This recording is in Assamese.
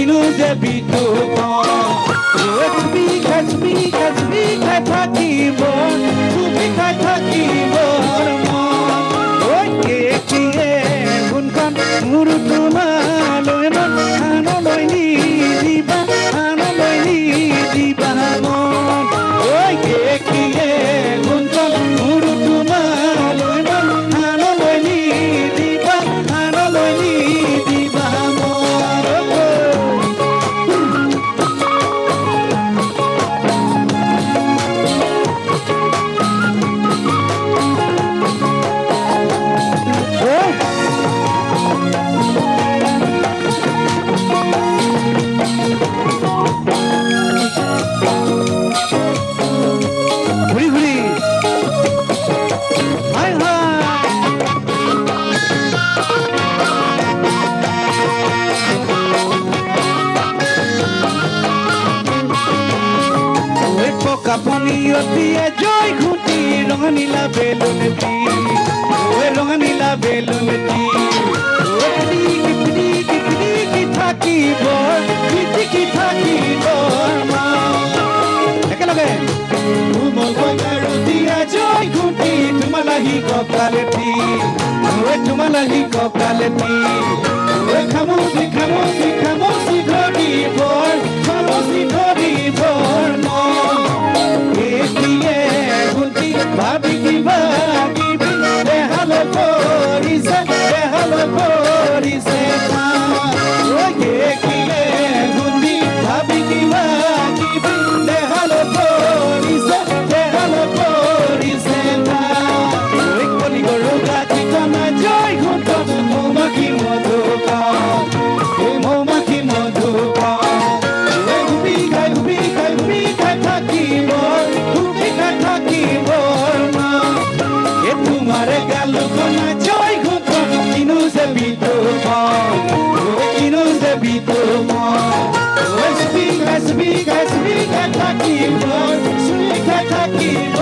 কিনো যে বিতুক চুপি খাই থাকিব চুপি খাই থাকিব মন একিয়ে গুণখন মোৰ তোমালৈ মন আনলৈ নিদিবা মন একিয়ে গুণখন মোৰ তোমালৈ মন আনলৈ নিদিবা কাপনিয়তিয়ে জয় ঘুটি ৰঙনীলা বেলুনটি ৰঙনীলা বেলুনটি কি থাকিব একেলগে জয় ঘুটি তোমালাহি কপালেটি খামুচি ধৰিব ভাবি কিবা কিবি দেহালে পৰিছে কিলে গুন্দি ভাবি কিবা কিবি দেহালে পৰিছে কলি গৰু গাঠি কনা জয় ঘুটন মৌমাখি মধুকা ঘুপি খাই থাকিব তোমার গাল কোনা জয় ঘুটন কিনো যে বিতুক চুপি খাই থাকিব